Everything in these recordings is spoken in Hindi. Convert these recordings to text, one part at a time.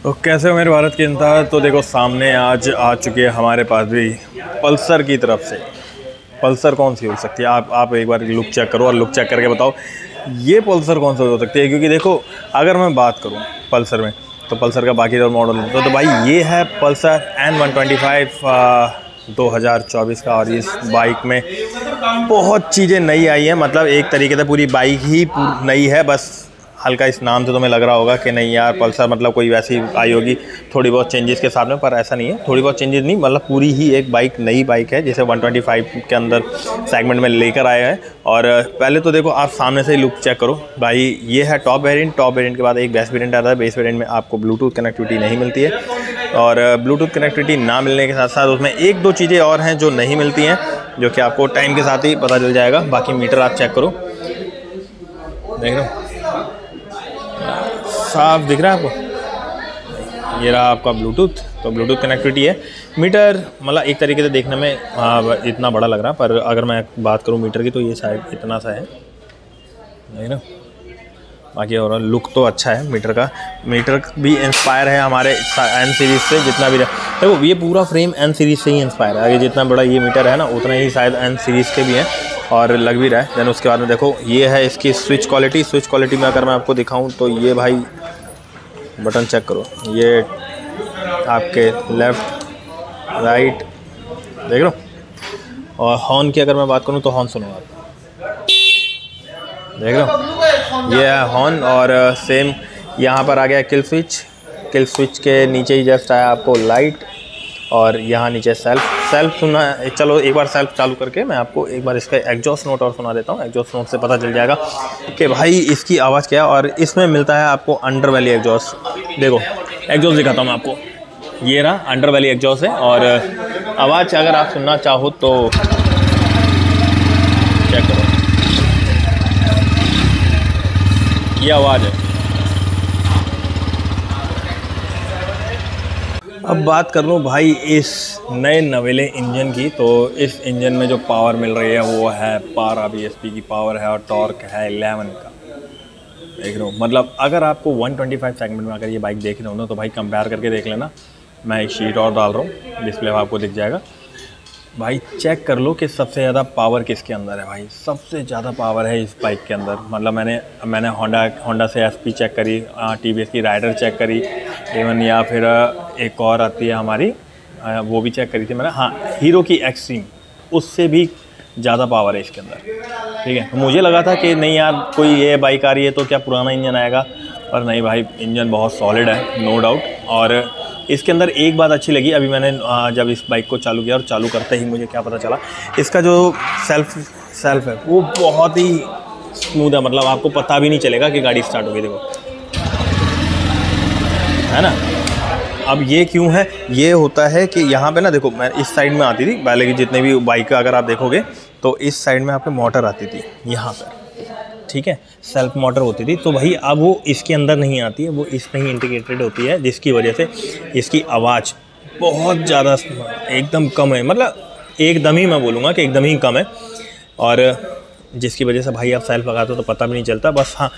तो कैसे हो मेरे भारत की जनता। तो देखो सामने आज आ चुकी है हमारे पास भी पल्सर की तरफ से। पल्सर कौन सी हो सकती है, आप एक बार लुक चेक करो और लुक चेक करके बताओ ये पल्सर कौन सा हो सकती है। क्योंकि देखो अगर मैं बात करूं पल्सर में तो पल्सर का बाकी और मॉडल तो भाई ये है पल्सर N125 2024 का। और इस बाइक में बहुत चीज़ें नई आई हैं, मतलब एक तरीके से पूरी बाइक ही नई है। बस हल्का इस नाम से तुम्हें लग रहा होगा कि नहीं यार पल्सर मतलब कोई वैसी आई होगी थोड़ी बहुत चेंजेस के साथ में, पर ऐसा नहीं है। थोड़ी बहुत चेंजेस नहीं, मतलब पूरी ही एक बाइक नई बाइक है जिसे 125 के अंदर सेगमेंट में लेकर आए हैं। और पहले तो देखो आप सामने से ही लुक चेक करो भाई, ये है टॉप वेरिएंट। टॉप वेरिएंट के बाद एक बेस वेरिएंट आता है। बेस वेरिएंट में आपको ब्लूटूथ कनेक्टिविटी नहीं मिलती है, और ब्लूटूथ कनेक्टिविटी ना मिलने के साथ साथ उसमें एक दो चीज़ें और हैं जो नहीं मिलती हैं, जो कि आपको टाइम के साथ ही पता चल जाएगा। बाकी मीटर आप चेक करो, देख लो साफ दिख रहा है आपको। ये रहा आपका ब्लूटूथ, तो ब्लूटूथ कनेक्टिविटी है। मीटर मतलब एक तरीके से देखने में इतना बड़ा लग रहा है, पर अगर मैं बात करूं मीटर की तो ये शायद इतना सा है, नहीं ना। बाकी और लुक तो अच्छा है मीटर का। मीटर भी इंस्पायर है हमारे एन सीरीज़ से, जितना भी देखो ये पूरा फ्रेम एन सीरीज़ से ही इंस्पायर है। आगे जितना बड़ा ये मीटर है ना उतना ही शायद एन सीरीज़ के भी हैं और लग भी रहा है। देन उसके बाद में देखो ये है इसकी स्विच क्वालिटी। स्विच क्वालिटी में अगर मैं आपको दिखाऊं तो ये भाई बटन चेक करो, ये आपके लेफ़्ट राइट देख लो। और हॉर्न की अगर मैं बात करूं तो हॉर्न सुनो आप, देख लो ये है हॉर्न। और सेम यहाँ पर आ गया किल स्विच। किल स्विच के नीचे ही जस्ट आया आपको लाइट, और यहाँ नीचे सेल्फ सुनना। चलो एक बार सेल्फ चालू करके मैं आपको एक बार इसका एग्जॉस्ट नोट और सुना देता हूँ। एग्जॉस्ट नोट से पता चल जाएगा कि भाई इसकी आवाज़ क्या है। और इसमें मिलता है आपको अंडर वैली एग्जॉस्ट। देखो एग्जॉस्ट दिखाता हूँ मैं आपको, ये रहा अंडर वैली एग्जॉस्ट है। और आवाज़ अगर आप सुनना चाहो तो चेक करो, ये आवाज़ है। अब बात कर लूँ भाई इस नए नवेले इंजन की, तो इस इंजन में जो पावर मिल रही है वो है 12 bhp की पावर है, और टॉर्क है 11 का। देख रहे हो, मतलब अगर आपको 125 सेगमेंट में अगर ये बाइक देख रहे हो ना तो भाई कंपेयर करके देख लेना। मैं एक शीट और डाल रहा हूँ, डिस्प्ले में आपको दिख जाएगा भाई। चेक कर लो कि सबसे ज़्यादा पावर किसके अंदर है भाई। सबसे ज़्यादा पावर है इस बाइक के अंदर। मतलब मैंने होंडा से एसपी चेक करी, टीवीएस की राइडर चेक करी इवन, या फिर एक और आती है हमारी वो भी चेक करी थी मैंने, हाँ हीरो की एक्सट्रीम, उससे भी ज़्यादा पावर है इसके अंदर। ठीक है, तो मुझे लगा था कि नहीं यार कोई ये बाइक आ रही है तो क्या पुराना इंजन आएगा, पर नहीं भाई इंजन बहुत सॉलिड है नो डाउट। और इसके अंदर एक बात अच्छी लगी, अभी मैंने जब इस बाइक को चालू किया और चालू करते ही मुझे क्या पता चला, इसका जो सेल्फ है वो बहुत ही स्मूथ है। मतलब आपको पता भी नहीं चलेगा कि गाड़ी स्टार्ट हो गई। देखो है ना। अब ये क्यों है, ये होता है कि यहाँ पे ना देखो मैं इस साइड में आती थी पहले की जितने भी बाइक का अगर आप देखोगे तो इस साइड में आपके मोटर आती थी यहाँ पर, ठीक है, सेल्फ मोटर होती थी। तो भाई अब वो इसके अंदर नहीं आती है, वो इसमें ही इंटीग्रेटेड होती है, जिसकी वजह से इसकी आवाज़ बहुत ज़्यादा एकदम कम है। मतलब एकदम ही मैं बोलूँगा कि एकदम ही कम है, और जिसकी वजह से भाई आप सेल्फ लगाते हो तो पता भी नहीं चलता। बस हाँ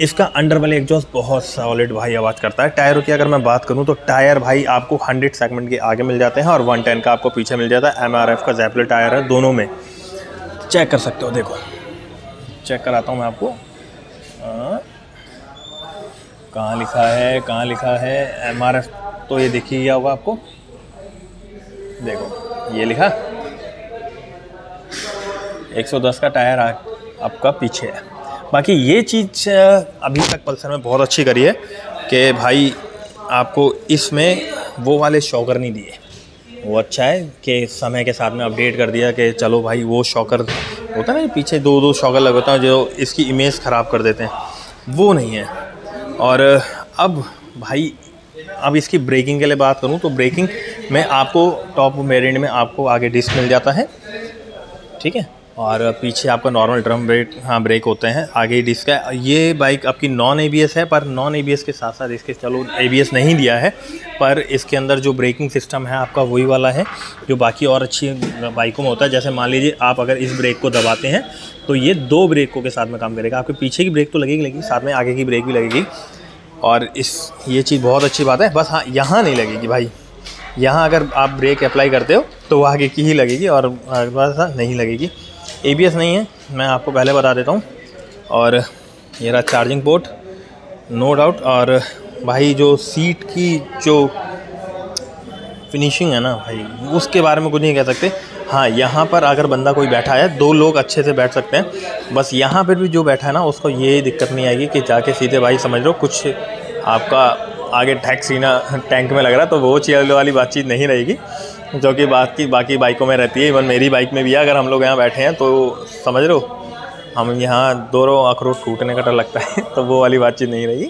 इसका अंडर वाले एग्जॉस्ट बहुत सॉलिड भाई आवाज़ करता है। टायरों की अगर मैं बात करूँ तो टायर भाई आपको 100 सेगमेंट के आगे मिल जाते हैं और 110 का आपको पीछे मिल जाता है। MRF का ज़ैपलर टायर है दोनों में, चेक कर सकते हो। देखो चेक कराता हूँ मैं आपको, कहाँ लिखा है MRF, तो ये देखिए गया होगा आपको, देखो ये लिखा 110 का टायर आपका पीछे है। बाकी ये चीज़ अभी तक पल्सर में बहुत अच्छी करी है कि भाई आपको इसमें वो वाले शॉकर नहीं दिए। वो अच्छा है कि समय के साथ में अपडेट कर दिया कि चलो भाई वो शॉकर होता है ना पीछे दो शॉकर लगे होते हैं जो इसकी इमेज ख़राब कर देते हैं, वो नहीं है। और अब भाई अब इसकी ब्रेकिंग के लिए बात करूं तो ब्रेकिंग में आपको टॉप वेरिएंट में आपको आगे डिस्क मिल जाता है, ठीक है, और पीछे आपका नॉर्मल ड्रम ब्रेक होते हैं, आगे डिस्क है। ये बाइक आपकी नॉन ABS है, पर नॉन ABS के साथ साथ इसके चलो ABS नहीं दिया है, पर इसके अंदर जो ब्रेकिंग सिस्टम है आपका वही वाला है जो बाकी और अच्छी बाइकों में होता है। जैसे मान लीजिए आप अगर इस ब्रेक को दबाते हैं तो ये 2 ब्रेकों के साथ में काम करेगा। आपके पीछे की ब्रेक तो लगेगी, साथ में आगे की ब्रेक भी लगेगी। और ये चीज़ बहुत अच्छी बात है। बस हाँ, यहाँ नहीं लगेगी भाई, यहाँ अगर आप ब्रेक अप्लाई करते हो तो वो आगे की ही लगेगी और बस नहीं लगेगी। ABS नहीं है, मैं आपको पहले बता देता हूँ। और ये रहा चार्जिंग पोर्ट, नो डाउट। और भाई जो सीट की जो फिनिशिंग है ना भाई, उसके बारे में कुछ नहीं कह सकते। हाँ, यहाँ पर अगर बंदा कोई बैठा है, 2 लोग अच्छे से बैठ सकते हैं। बस यहाँ पर भी जो बैठा है ना, उसको ये दिक्कत नहीं आएगी कि जाके सीधे भाई समझ लो कुछ आपका आगे टैंक में लग रहा है, तो वो चीज़ वाली बातचीत नहीं रहेगी जो कि बाकी बाइकों में रहती है। इवन मेरी बाइक में भी है, अगर हम लोग यहाँ बैठे हैं तो समझ लो हम यहाँ दोनों अखरोट टूटने का डर लगता है, तो वो वाली बातचीत नहीं रहेगी।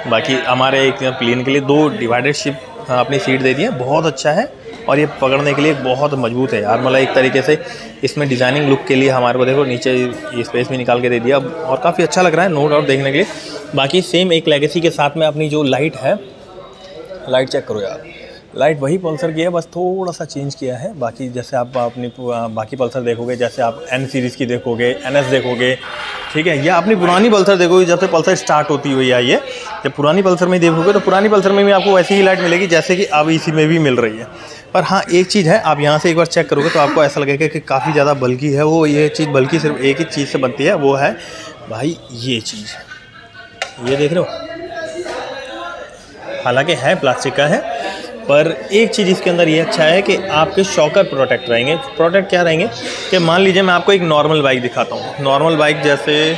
बाकी हमारे एक प्लेन के लिए 2 डिवाइडेड शिप अपनी सीट दे दी है, बहुत अच्छा है। और ये पकड़ने के लिए बहुत मजबूत है यार, मतलब एक तरीके से इसमें डिज़ाइनिंग लुक के लिए हमारे को देखो नीचे ये स्पेस भी निकाल के दे दिया और काफ़ी अच्छा लग रहा है, नो डाउट, देखने के लिए। बाकी सेम एक लेगेसी के साथ में अपनी जो लाइट है, लाइट चेक करो यार, लाइट वही पल्सर की है, बस थोड़ा सा चेंज किया है। बाकी जैसे आप अपनी बाकी पल्सर देखोगे, जैसे आप N सीरीज़ की देखोगे, NS देखोगे, ठीक है, या अपनी पुरानी पल्सर देखोगे जब से पल्सर स्टार्ट होती हुई आई है, जब पुरानी पल्सर में देखोगे तो पुरानी पल्सर में भी आपको वैसी ही लाइट मिलेगी जैसे कि अब इसी में भी मिल रही है। पर हाँ, एक चीज़ है, आप यहाँ से एक बार चेक करोगे तो आपको ऐसा लगेगा कि काफ़ी ज़्यादा बल्कि है वो। ये चीज़ बल्कि सिर्फ एक ही चीज़ से बनती है, वो है भाई ये चीज़, ये देख रहे हो। हालांकि है प्लास्टिक का है, पर एक चीज़ इसके अंदर ये अच्छा है कि आपके शॉकर प्रोटेक्ट रहेंगे। प्रोटेक्ट क्या रहेंगे कि मान लीजिए मैं आपको एक नॉर्मल बाइक दिखाता हूँ, नॉर्मल बाइक जैसे,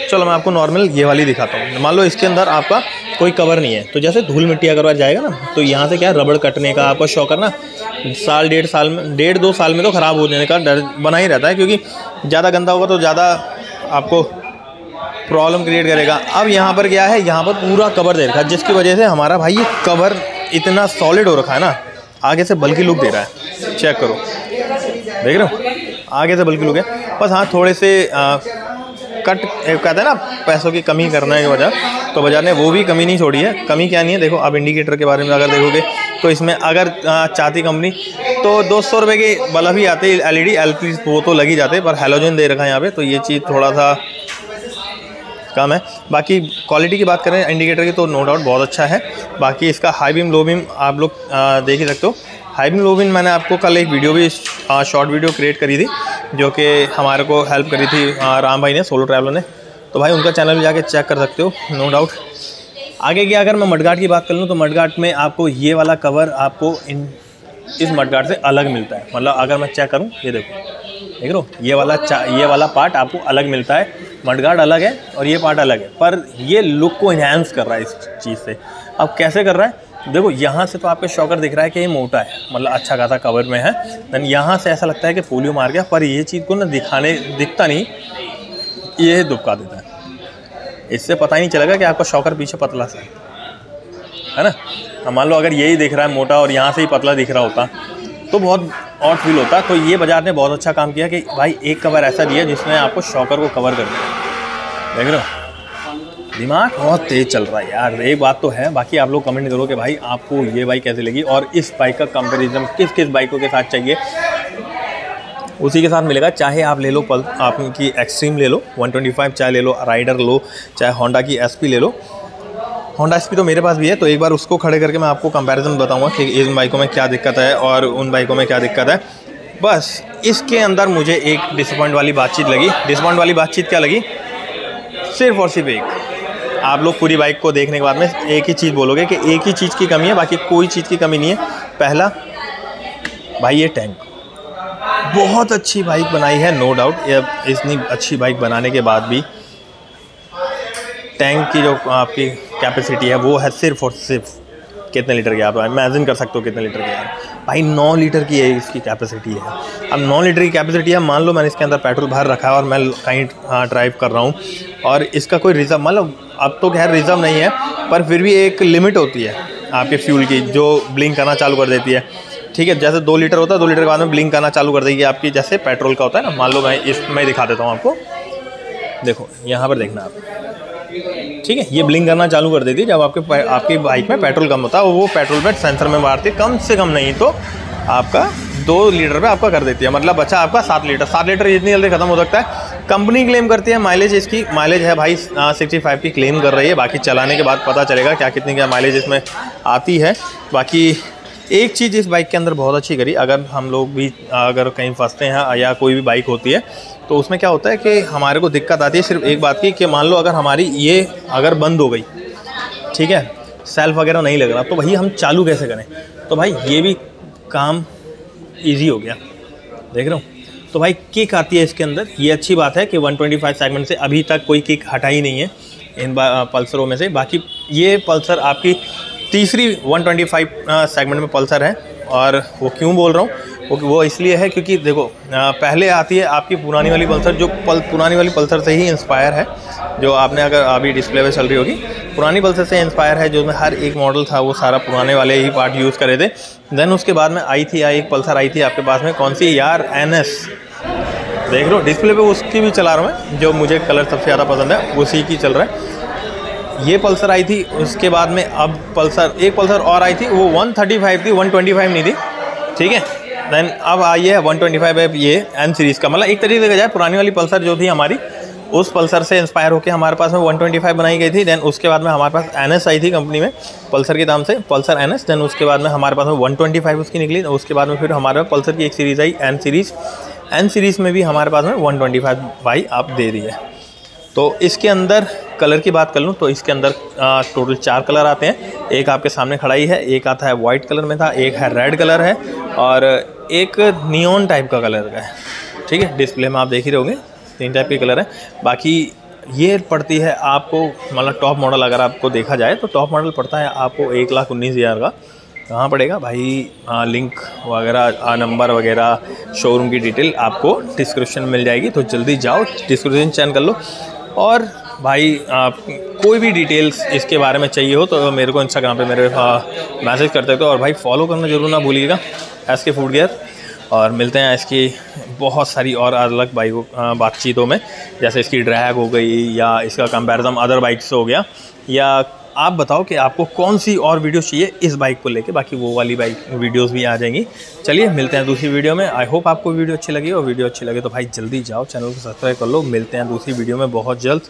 चलो मैं आपको नॉर्मल ये वाली दिखाता हूँ। मान लो इसके अंदर आपका कोई कवर नहीं है, तो जैसे धूल मिट्टी अगर जाएगा ना, तो यहाँ से क्या रबड़ कटने का आपका शॉकर ना 1.5-2 साल में तो ख़राब हो जाने का डर बना ही रहता है, क्योंकि ज़्यादा गंदा होगा तो ज़्यादा आपको प्रॉब्लम क्रिएट करेगा। अब यहाँ पर क्या है, यहाँ पर पूरा कवर दे रखा है, जिसकी वजह से हमारा भाई ये कवर इतना सॉलिड हो रखा है ना, आगे से बल्कि लुक दे रहा है। चेक करो, देख रहे हो, आगे से बल्कि लुक है। बस हाँ, थोड़े से कट कहते हैं ना, पैसों की कमी करने की वजह, तो बाजार ने वो भी कमी नहीं छोड़ी है। कमी क्या नहीं है, देखो अब इंडिकेटर के बारे में अगर देखोगे तो इसमें अगर चाहती कंपनी तो 200 रुपये के बल्ब ही आते, LED LP वो तो लग ही जाते, पर हैलोजन दे रखा है यहाँ पे, तो ये चीज़ थोड़ा सा कम है। बाकी क्वालिटी की बात करें इंडिकेटर की तो नो डाउट बहुत अच्छा है। बाकी इसका हाई बीम लो बीम आप लोग देख ही सकते हो। हाई बीम लो बीम मैंने आपको कल एक वीडियो भी शॉर्ट वीडियो क्रिएट करी थी, जो कि हमारे को हेल्प करी थी राम भाई ने, सोलो ट्रैवलर ने, तो भाई उनका चैनल भी जाके चेक कर सकते हो, नो डाउट। आगे की अगर मैं मडगार्ड की बात कर लूँ तो मडगार्ड में आपको ये वाला कवर आपको इस मडगार्ड से अलग मिलता है। मतलब अगर मैं चेक करूँ, ये देखो, देख लो, ये वाला पार्ट आपको अलग मिलता है। मडगार्ड अलग है और ये पार्ट अलग है, पर ये लुक को इन्हांस कर रहा है इस चीज़ से। अब कैसे कर रहा है, देखो यहाँ से तो आपको शॉकर दिख रहा है कि ये मोटा है, मतलब अच्छा खासा कवर में है। देन यहाँ से ऐसा लगता है कि पोलियो मार गया, पर ये चीज़ को ना दिखता नहीं, ये दुबका देता है। इससे पता ही नहीं चलेगा कि आपका शॉकर पीछे पतला सा है ना। अब मान लो अगर यही दिख रहा है मोटा और यहाँ से ही पतला दिख रहा होता तो बहुत ऑड फील होता। तो ये बाजार ने बहुत अच्छा काम किया कि भाई एक कवर ऐसा दिया जिसने आपको शॉकर को कवर कर दिया। देख रहे हो, दिमाग बहुत तेज़ चल रहा है यार, एक बात तो है। बाकी आप लोग कमेंट करो कि भाई आपको ये बाइक कैसे लगी और इस बाइक का कंपैरिजन किस किस बाइकों के साथ चाहिए, उसी के साथ मिलेगा। चाहे आप ले लो आपकी एक्सट्रीम ले लो 125, चाहे ले लो राइडर लो, चाहे होंडा की SP ले लो। होंडा SP तो मेरे पास भी है, तो एक बार उसको खड़े करके मैं आपको कंपैरिजन बताऊंगा कि इन बाइकों में क्या दिक्कत है और उन बाइकों में क्या दिक्कत है। बस इसके अंदर मुझे एक डिसअपॉइंट वाली बातचीत लगी। डिसअपॉइंट वाली बातचीत क्या लगी, सिर्फ और सिर्फ एक। आप लोग पूरी बाइक को देखने के बाद में एक ही चीज़ बोलोगे कि एक ही चीज़ की कमी है, बाकी कोई चीज़ की कमी नहीं है। पहला भाई ये टैंक, बहुत अच्छी बाइक बनाई है, नो डाउट। इतनी अच्छी बाइक बनाने के बाद भी टैंक की जो आपकी कैपेसिटी है वो है सिर्फ और सिर्फ कितने लीटर की, आप इमेजिन कर सकते हो कितने लीटर की यार भाई, 9 लीटर की है इसकी कैपेसिटी है। अब 9 लीटर की कैपेसिटी है, मान लो मैंने इसके अंदर पेट्रोल भर रखा है और मैं कहीं ड्राइव कर रहा हूँ और इसका कोई रिजर्व, मतलब अब तो खैर रिजर्व नहीं है, पर फिर भी एक लिमिट होती है आपके फ्यूल की जो ब्लिंक करना चालू कर देती है। ठीक है, जैसे 2 लीटर होता है, 2 लीटर के बाद में ब्लिंक करना चालू कर देगी आपकी, जैसे पेट्रोल का होता है ना। मान लो मैं इसमें दिखा देता हूँ आपको, देखो यहाँ पर देखना आप, ठीक है, ये ब्लिंक करना चालू कर देती है जब आपकी बाइक में पेट्रोल कम होता है। वो पेट्रोल में सेंसर में मारती है, कम से कम नहीं तो आपका 2 लीटर पे आपका कर देती है, मतलब बचा आपका 7 लीटर। 7 लीटर इतनी जल्दी ख़त्म हो सकता है, कंपनी क्लेम करती है माइलेज, इसकी माइलेज है भाई 65 की क्लेम कर रही है। बाकी चलाने के बाद पता चलेगा क्या कितनी क्या माइलेज इसमें आती है। बाकी एक चीज़ इस बाइक के अंदर बहुत अच्छी करी, अगर हम लोग भी अगर कहीं फंसते हैं या कोई भी बाइक होती है तो उसमें क्या होता है कि हमारे को दिक्कत आती है सिर्फ एक बात की, कि मान लो अगर हमारी ये अगर बंद हो गई, ठीक है, सेल्फ वगैरह नहीं लग रहा, तो भाई हम चालू कैसे करें। तो भाई ये भी काम ईजी हो गया, देख रहे हो। तो भाई किक आती है इसके अंदर, ये अच्छी बात है कि 125 सेगमेंट से अभी तक कोई किक हटा ही नहीं है इन पल्सरों में से। बाकी ये पल्सर आपकी तीसरी 125 सेगमेंट में पल्सर है। और वो क्यों बोल रहा हूँ, वो इसलिए है क्योंकि देखो पहले आती है आपकी पुरानी वाली पल्सर, जो पुरानी वाली पल्सर से ही इंस्पायर है, जो आपने अगर अभी डिस्प्ले पे चल रही होगी, पुरानी पल्सर से इंस्पायर है, जो हर एक मॉडल था वो सारा पुराने वाले ही पार्ट यूज़ करे थे। देन उसके बाद में आई थी एक पल्सर आई थी आपके पास में, कौन सी यार, NS, देख लो डिस्प्ले पे उसकी भी चला रहा हूँ मैं, जो मुझे कलर सबसे ज़्यादा पसंद है उसी की चल रहा है। ये पल्सर आई थी, उसके बाद में अब पल्सर, एक पल्सर और आई थी, वो 135 थी, 125 नहीं थी, ठीक है। देन अब आई है 125 है ये N सीरीज़ का। मतलब एक तरीके से देखा जाए पुरानी वाली पल्सर जो थी हमारी, उस पल्सर से इंस्पायर होकर हमारे पास में 125 बनाई गई थी। देन उसके बाद में हमारे पास NS आई थी कंपनी में पल्सर के नाम से, पल्सर NS। देन उसके बाद में हमारे पास में 125 उसकी निकली। उसके बाद में फिर हमारे पास पल्सर की एक सीरीज़ आई N सीरीज़। N सीरीज़ में भी हमारे पास में 125 भाई आप दे दी है। तो इसके अंदर कलर की बात कर लूँ तो इसके अंदर टोटल 4 कलर आते हैं। एक आपके सामने खड़ा ही है, एक आता है वाइट कलर में था, एक है रेड कलर है और एक नियॉन टाइप का कलर का है, ठीक है। डिस्प्ले में आप देख ही रहोगे 3 टाइप के कलर है। बाकी ये पड़ती है आपको, मतलब टॉप मॉडल अगर आपको देखा जाए तो टॉप मॉडल पड़ता है आपको 1,19,000 का। कहाँ पड़ेगा भाई, लिंक वगैरह, नंबर वगैरह, शोरूम की डिटेल आपको डिस्क्रिप्शन में मिल जाएगी, तो जल्दी जाओ डिस्क्रिप्शन चेक कर लो। और भाई कोई भी डिटेल्स इसके बारे में चाहिए हो तो मेरे को इंस्टाग्राम पे मेरे मैसेज करते हो। और भाई फॉलो करना जरूर ना भूलिएगा SK फूड गियर। और मिलते हैं इसकी बहुत सारी और अलग बाइकों बातचीतों में, जैसे इसकी ड्रैग हो गई या इसका कंपैरिजन अदर बाइक से हो गया, या आप बताओ कि आपको कौन सी और वीडियो चाहिए इस बाइक को लेके। बाकी वो वाली बाइक वीडियोस भी आ जाएंगी। चलिए मिलते हैं दूसरी वीडियो में। आई होप आपको वीडियो अच्छी लगी, और वीडियो अच्छी लगे तो भाई जल्दी जाओ चैनल को सब्सक्राइब कर लो। मिलते हैं दूसरी वीडियो में बहुत जल्द।